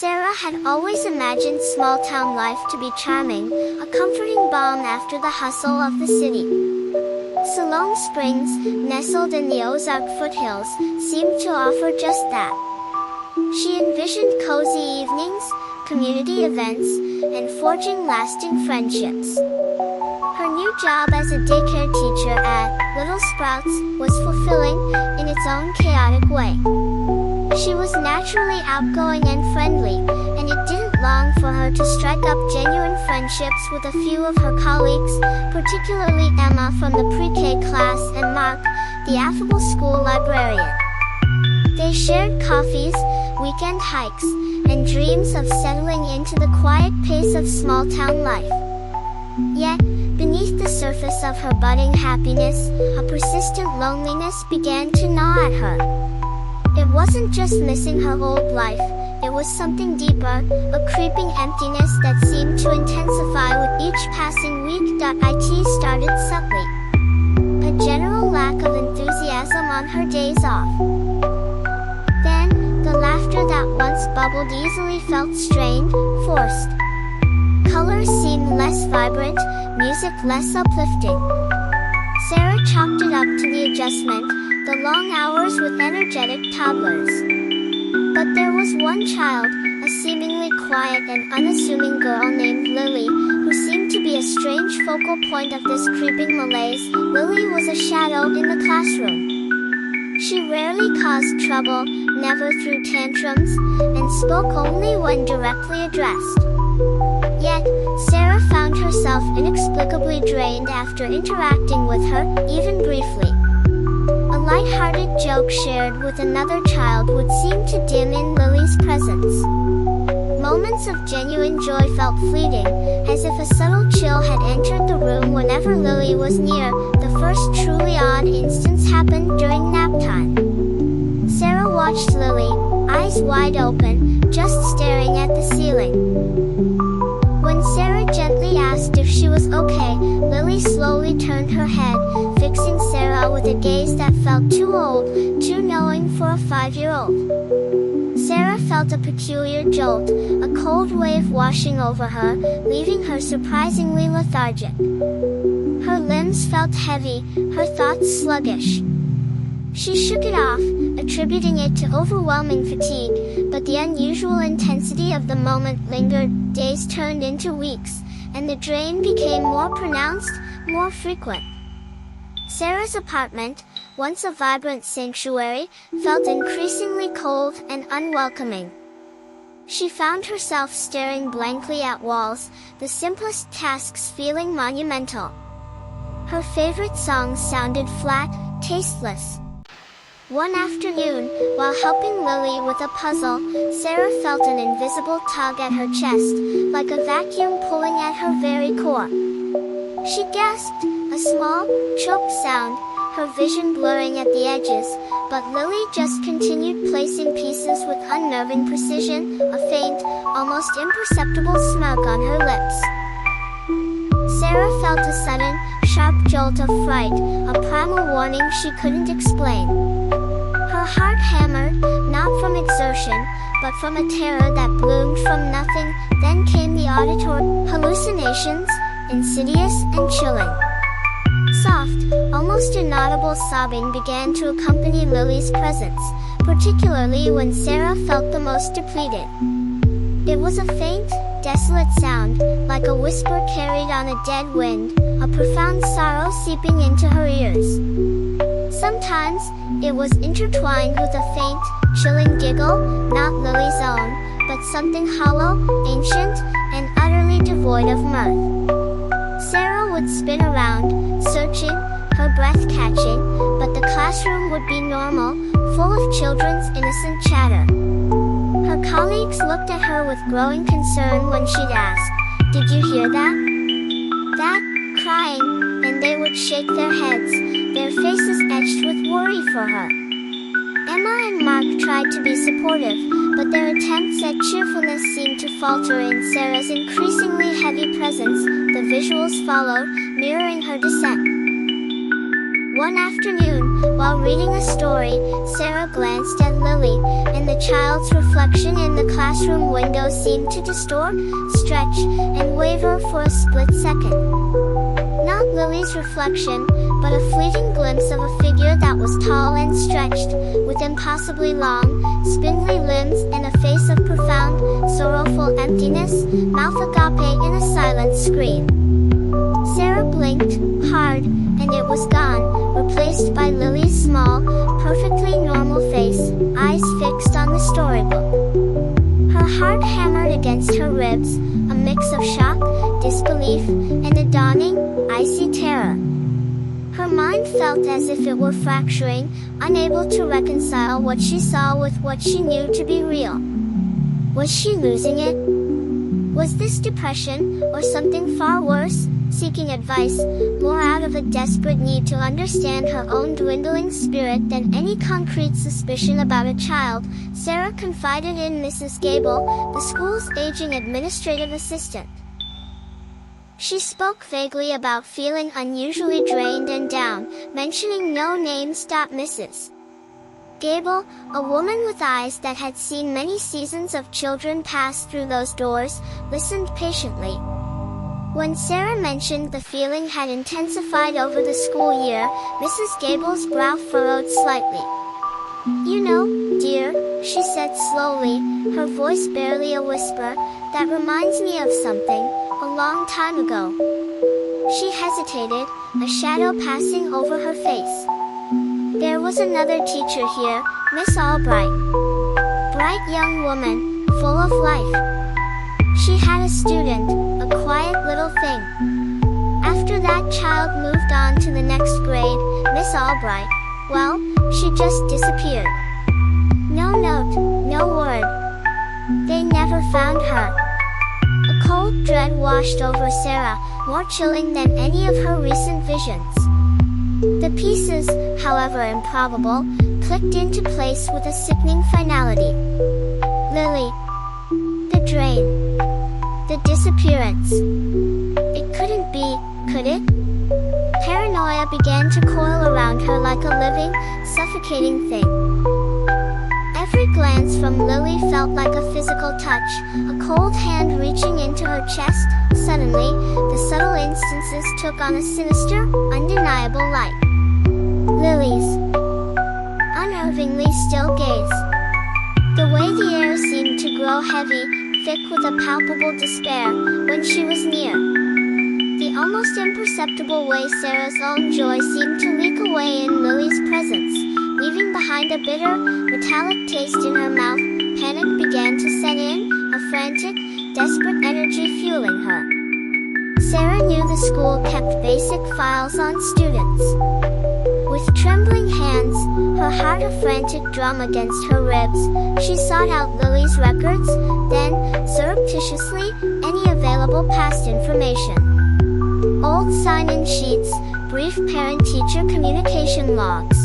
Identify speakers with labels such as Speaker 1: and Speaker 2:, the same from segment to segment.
Speaker 1: Sarah had always imagined small-town life to be charming, a comforting balm after the hustle of the city. Siloam Springs, nestled in the Ozark foothills, seemed to offer just that. She envisioned cozy evenings, community events, and forging lasting friendships. Her new job as a daycare teacher at Little Sprouts was fulfilling in its own chaotic way. She was naturally outgoing and friendly, and it didn't long for her to strike up genuine friendships with a few of her colleagues, particularly Emma from the pre-K class and Mark, the affable school librarian. They shared coffees, weekend hikes, and dreams of settling into the quiet pace of small-town life. Yet, beneath the surface of her budding happiness, a persistent loneliness began to gnaw at her. It wasn't just missing her old life, it was something deeper, a creeping emptiness that seemed to intensify with each passing week. It started subtly. A general lack of enthusiasm on her days off. Then, the laughter that once bubbled easily felt strained, forced. Colors seemed less vibrant, music less uplifting. Sarah chalked it up to the adjustment, the long hours with energetic toddlers. But there was one child, a seemingly quiet and unassuming girl named Lily, who seemed to be a strange focal point of this creeping malaise. Lily was a shadow in the classroom. She rarely caused trouble, never threw tantrums, and spoke only when directly addressed. Yet, Sarah found herself inexplicably drained after interacting with her, even briefly. A light-hearted joke shared with another child would seem to dim in Lily's presence. Moments of genuine joy felt fleeting, as if a subtle chill had entered the room whenever Lily was near. The first truly odd instance happened during nap time. Sarah watched Lily, eyes wide open, just staring at the ceiling. When Sarah gently asked if she was okay, Lily slowly turned her head, fixing Sarah with a gaze that felt too old, too knowing for a 5-year-old. Sarah felt a peculiar jolt, a cold wave washing over her, leaving her surprisingly lethargic. Her limbs felt heavy, her thoughts sluggish. She shook it off, attributing it to overwhelming fatigue, but the unusual intensity of the moment lingered. Days turned into weeks, and the drain became more pronounced, more frequent. Sarah's apartment, once a vibrant sanctuary, felt increasingly cold and unwelcoming. She found herself staring blankly at walls, the simplest tasks feeling monumental. Her favorite songs sounded flat, tasteless. One afternoon, while helping Lily with a puzzle, Sarah felt an invisible tug at her chest, like a vacuum pulling at her very core. She gasped, a small, choked sound, her vision blurring at the edges, but Lily just continued placing pieces with unnerving precision, a faint, almost imperceptible smirk on her lips. Sarah felt a sudden, sharp jolt of fright, a primal warning she couldn't explain. Her heart hammered, not from exertion, but from a terror that bloomed from nothing. Then came the auditory hallucinations, insidious and chilling. Soft, almost inaudible sobbing began to accompany Lily's presence, particularly when Sarah felt the most depleted. It was a faint, desolate sound, like a whisper carried on a dead wind, a profound sorrow seeping into her ears. Sometimes, it was intertwined with a faint, chilling giggle, not Lily's own, but something hollow, ancient, and utterly devoid of mirth. Sarah would spin around, searching, her breath catching, but the classroom would be normal, full of children's innocent chatter. Her colleagues looked at her with growing concern when she'd ask, "Did you hear that?" "That?" crying, and they would shake their heads, their faces etched with worry for her. Emma and Mark tried to be supportive, but their attempts at cheerfulness seemed to falter in Sarah's increasingly heavy presence. The visuals followed, mirroring her descent. One afternoon, while reading a story, Sarah glanced at Lily, and the child's reflection in the classroom window seemed to distort, stretch, and waver for a split second. Not Lily's reflection, but a fleeting glimpse of a figure that was tall and stretched, with impossibly long, spindly limbs and a face of profound, sorrowful emptiness, mouth agape in a silent scream. Sarah blinked, hard, and it was gone, replaced by Lily's small, perfectly normal face, eyes fixed on the storybook. Her heart hammered against her ribs, a mix of shock, disbelief, and a dawning, icy terror. Her mind felt as if it were fracturing, unable to reconcile what she saw with what she knew to be real. Was she losing it? Was this depression, or something far worse? Seeking advice, more out of a desperate need to understand her own dwindling spirit than any concrete suspicion about a child, Sarah confided in Mrs. Gable, the school's aging administrative assistant. She spoke vaguely about feeling unusually drained and down, mentioning no names. Mrs. Gable, a woman with eyes that had seen many seasons of children pass through those doors, listened patiently. When Sarah mentioned the feeling had intensified over the school year, Mrs. Gable's brow furrowed slightly. "You know, dear," she said slowly, her voice barely a whisper, "that reminds me of something, a long time ago." She hesitated, a shadow passing over her face. "There was another teacher here, Miss Albright. Bright young woman, full of life. She had a student, a quiet little thing. After that child moved on to the next grade, Miss Albright, well, she just disappeared. No note, no word. They never found her." A cold dread washed over Sarah, more chilling than any of her recent visions. The pieces, however improbable, clicked into place with a sickening finality. Lily. The drain. The disappearance. It couldn't be, could it? Paranoia began to coil around her like a living, suffocating thing. Every glance from Lily felt like a physical touch, a cold hand reaching into her chest. Suddenly, the subtle instances took on a sinister, undeniable light. Lily's unnervingly still gaze. The way the air seemed to grow heavy, thick with a palpable despair, when she was near. The almost imperceptible way Sarah's own joy seemed to leak away in Lily's presence, leaving behind a bitter, metallic taste in her mouth. Panic began to set in, a frantic, desperate energy fueling her. Sarah knew the school kept basic files on students. With trembling hands, her heart a frantic drum against her ribs, she sought out Lily's records, then, surreptitiously, any available past information. Old sign-in sheets, brief parent-teacher communication logs.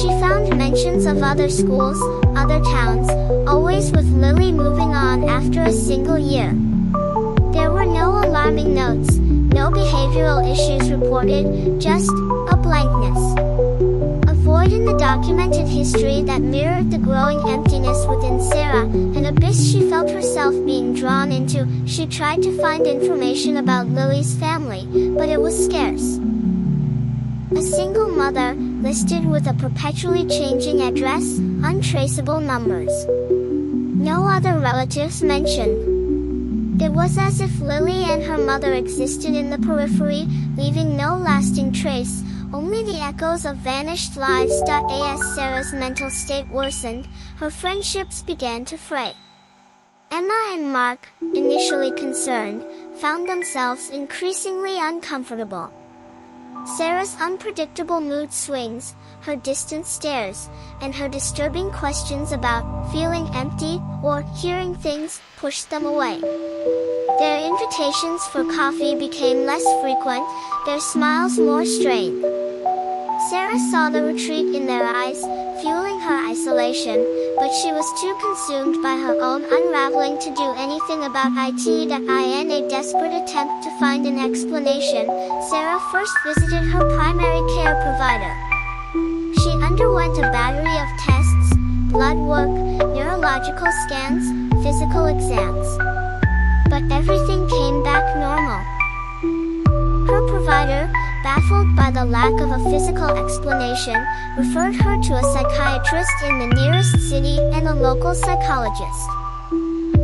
Speaker 1: She found mentions of other schools, other towns, always with Lily moving on after a single year. There were no alarming notes, no behavioral issues reported, just a blankness. A void in the documented history that mirrored the growing emptiness within Sarah, an abyss she felt herself being drawn into. She tried to find information about Lily's family, but it was scarce. A single mother, listed with a perpetually changing address, untraceable numbers. No other relatives mentioned. It was as if Lily and her mother existed in the periphery, leaving no lasting trace, only the echoes of vanished lives. As Sarah's mental state worsened, her friendships began to fray. Emma and Mark, initially concerned, found themselves increasingly uncomfortable. Sarah's unpredictable mood swings, her distant stares, and her disturbing questions about feeling empty or hearing things pushed them away. Their invitations for coffee became less frequent, their smiles more strained. Sarah saw the retreat in their eyes, fueling her isolation, but she was too consumed by her own unraveling to do anything about it. In a desperate attempt to find an explanation, Sarah first visited her primary care provider. She underwent a battery of tests, blood work, neurological scans, physical exams. But everything came back normal. Her provider, baffled by the lack of a physical explanation, referred her to a psychiatrist in the nearest city and a local psychologist.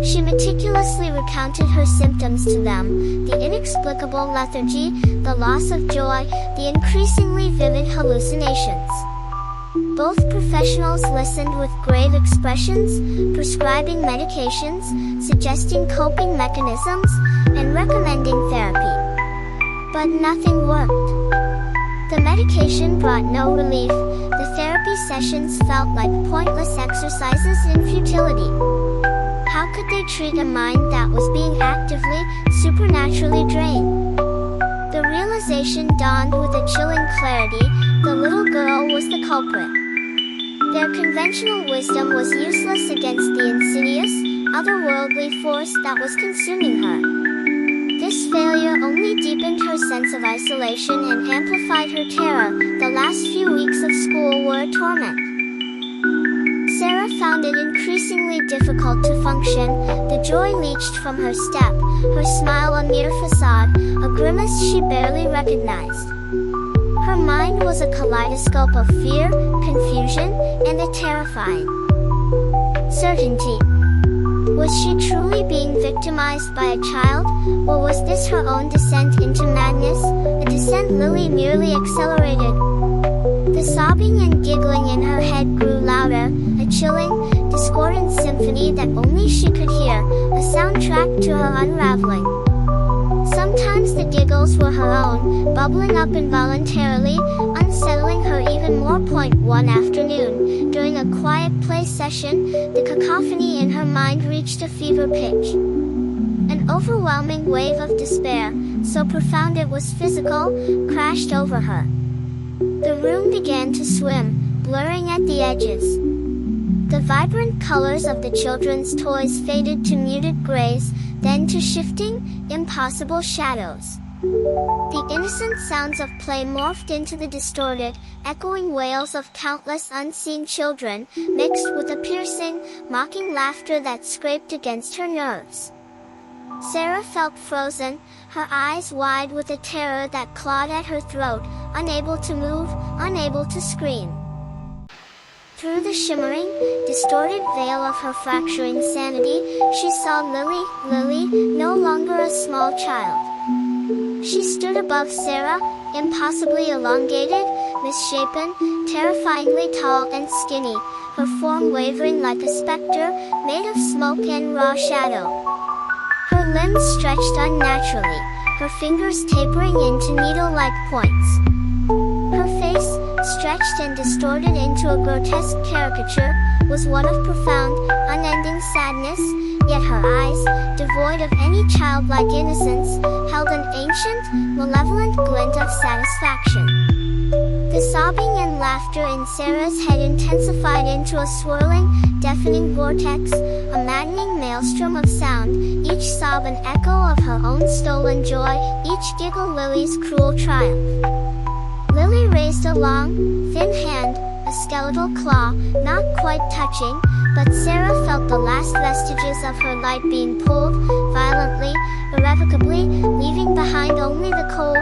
Speaker 1: She meticulously recounted her symptoms to them: the inexplicable lethargy, the loss of joy, the increasingly vivid hallucinations. Both professionals listened with grave expressions, prescribing medications, suggesting coping mechanisms, and recommending therapy. But nothing worked. The medication brought no relief. The therapy sessions felt like pointless exercises in futility. How could they treat a mind that was being actively, supernaturally drained? The realization dawned with a chilling clarity: the little girl was the culprit. Their conventional wisdom was useless against the insidious, otherworldly force that was consuming her. This failure only deepened her sense of isolation and amplified her terror. The last few weeks of school were a torment. Sarah found it increasingly difficult to function. The joy leached from her step, her smile a mere facade, a grimace she barely recognized. Her mind was a kaleidoscope of fear, confusion, and a terrifying certainty. Was she truly being victimized by a child, or was this her own descent into madness, a descent Lily merely accelerated? The sobbing and giggling in her head grew louder, a chilling, discordant symphony that only she could hear, a soundtrack to her unraveling. Sometimes the giggles were her own, bubbling up involuntarily, unsettling her even more. One afternoon, during a quiet play session, the cacophony in her mind reached a fever pitch. An overwhelming wave of despair, so profound it was physical, crashed over her. The room began to swim, blurring at the edges. The vibrant colors of the children's toys faded to muted grays, then to shifting, impossible shadows. The innocent sounds of play morphed into the distorted, echoing wails of countless unseen children, mixed with a piercing, mocking laughter that scraped against her nerves. Sarah felt frozen, her eyes wide with a terror that clawed at her throat, unable to move, unable to scream. Through the shimmering, distorted veil of her fracturing sanity, she saw Lily, no longer a small child. She stood above Sarah, impossibly elongated, misshapen, terrifyingly tall and skinny, her form wavering like a specter, made of smoke and raw shadow. Her limbs stretched unnaturally, her fingers tapering into needle-like points. Her face, stretched and distorted into a grotesque caricature, was one of profound, unending sadness, yet her eyes, devoid of any childlike innocence, held an ancient, malevolent glint of satisfaction. The sobbing and laughter in Sarah's head intensified into a swirling, deafening vortex, a maddening maelstrom of sound, each sob an echo of her own stolen joy, each giggle Lily's cruel triumph. Lily raised a long, thin hand, a skeletal claw, not quite touching, but Sarah felt the last vestiges of her light being pulled, violently, irrevocably, leaving behind only the cold,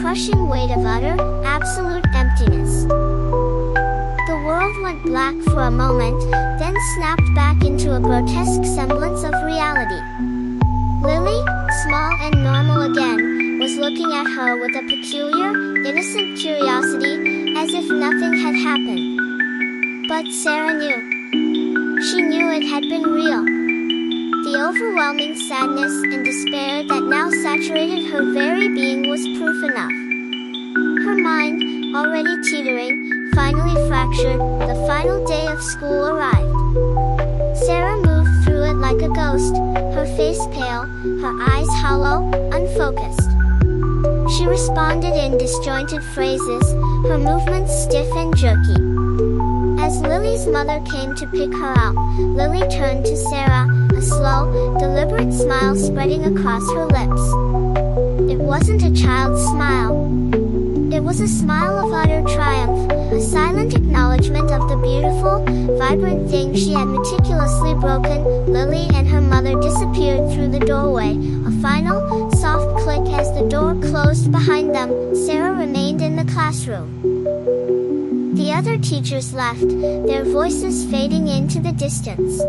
Speaker 1: crushing weight of utter, absolute emptiness. The world went black for a moment, then snapped back into a grotesque semblance of reality. Lily, small and normal again, was looking at her with a peculiar, innocent curiosity, as if nothing had happened. But Sarah knew. She knew it had been real. The overwhelming sadness and despair that now saturated her very being was proof enough. Her mind, already teetering, finally fractured. The final day of school arrived. Sarah moved through it like a ghost, her face pale, her eyes hollow, unfocused. She responded in disjointed phrases, her movements stiff and jerky. As Lily's mother came to pick her up, Lily turned to Sarah, a slow, deliberate smile spreading across her lips. It wasn't a child's smile. It was a smile of utter triumph, a silent acknowledgement of the beautiful, vibrant thing she had meticulously broken. Lily and her mother disappeared through the doorway, a final, soft click as the door closed behind them. Sarah remained in the classroom. The other teachers left, their voices fading into the distance.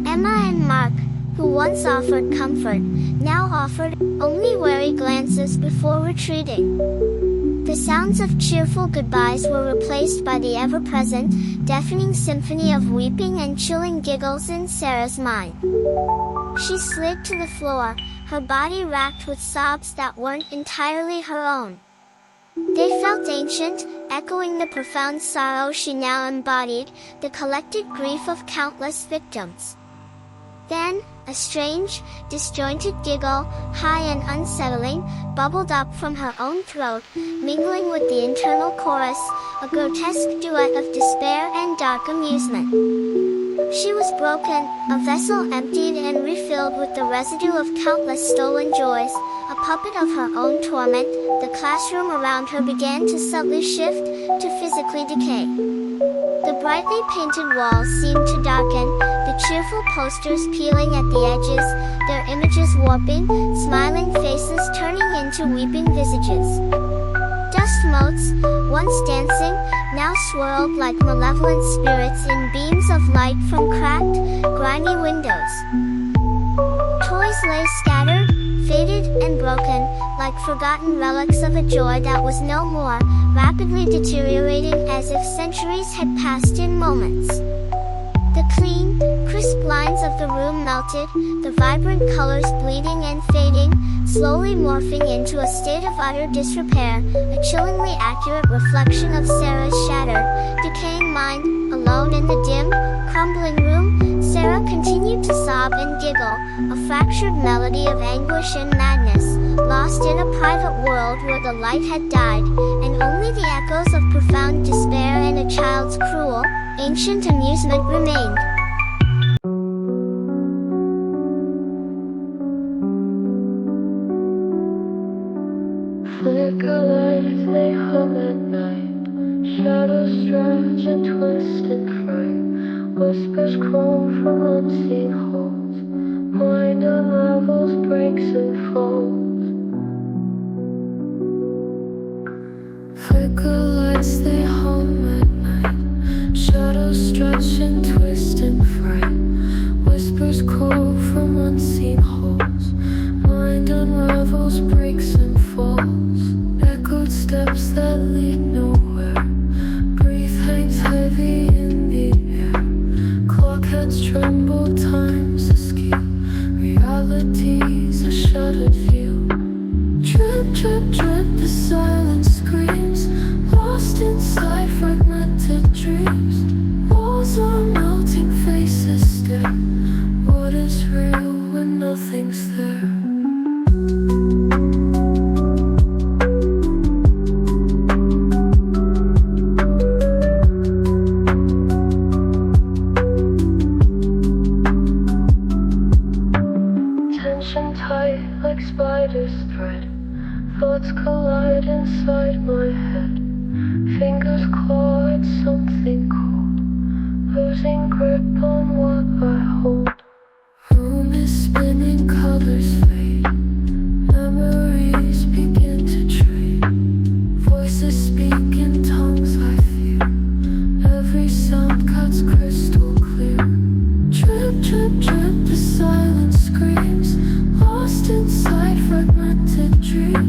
Speaker 1: Emma and Mark, who once offered comfort, now offered only wary glances before retreating. The sounds of cheerful goodbyes were replaced by the ever-present, deafening symphony of weeping and chilling giggles in Sarah's mind. She slid to the floor, her body racked with sobs that weren't entirely her own. They felt ancient, echoing the profound sorrow she now embodied, the collected grief of countless victims. Then, a strange, disjointed giggle, high and unsettling, bubbled up from her own throat, mingling with the internal chorus, a grotesque duet of despair and dark amusement. She was broken, a vessel emptied and refilled with the residue of countless stolen joys, a puppet of her own torment. The classroom around her began to subtly shift, to physically decay. The brightly painted walls seemed to darken, the cheerful posters peeling at the edges, their images warping, smiling faces turning into weeping visages. Dust motes, once dancing, now swirled like malevolent spirits in beams of light from cracked, grimy windows. Toys lay scattered, faded and broken, like forgotten relics of a joy that was no more, rapidly deteriorating as if centuries had passed in moments. The clean, crisp lines of the room melted, the vibrant colors bleeding and fading, slowly morphing into a state of utter disrepair, a chillingly accurate reflection of Sarah's shattered, decaying mind. Alone in the dim, crumbling room, Sarah continued to sob and giggle, a fractured melody of anguish and madness, lost in a private world where the light had died, and only the echoes of profound despair and a child's cruel, ancient amusement remained.
Speaker 2: Flicker lights, they hum at night. Shadows stretch and twist in fright. Whispers crawl from unseen holes. Mind unravels, breaks and falls. Flicker lights, they hum at night. Shadows stretch and twist in fright. Whispers crawl from unseen holes. Mind unravels, breaks and falls. Echoed steps that lead nowhere. Breath hangs heavy in the air. Clock hands tremble, time's askew. Reality's a shattered view. Drip, drip, drip, the silence screams. Lost inside fragmented dreams. Walls are melting, faces stare. What is real when nothing's there? Like spiders thread, thoughts collide inside my head. Fingers claw at something cold, losing grip on what I hold. Room is spinning, colors fade. Memories begin to trade. Voices speak in tongues I fear. Every sound cuts crystal clear. Drip, drip, drip, the silence screams. Lost inside fragmented dreams.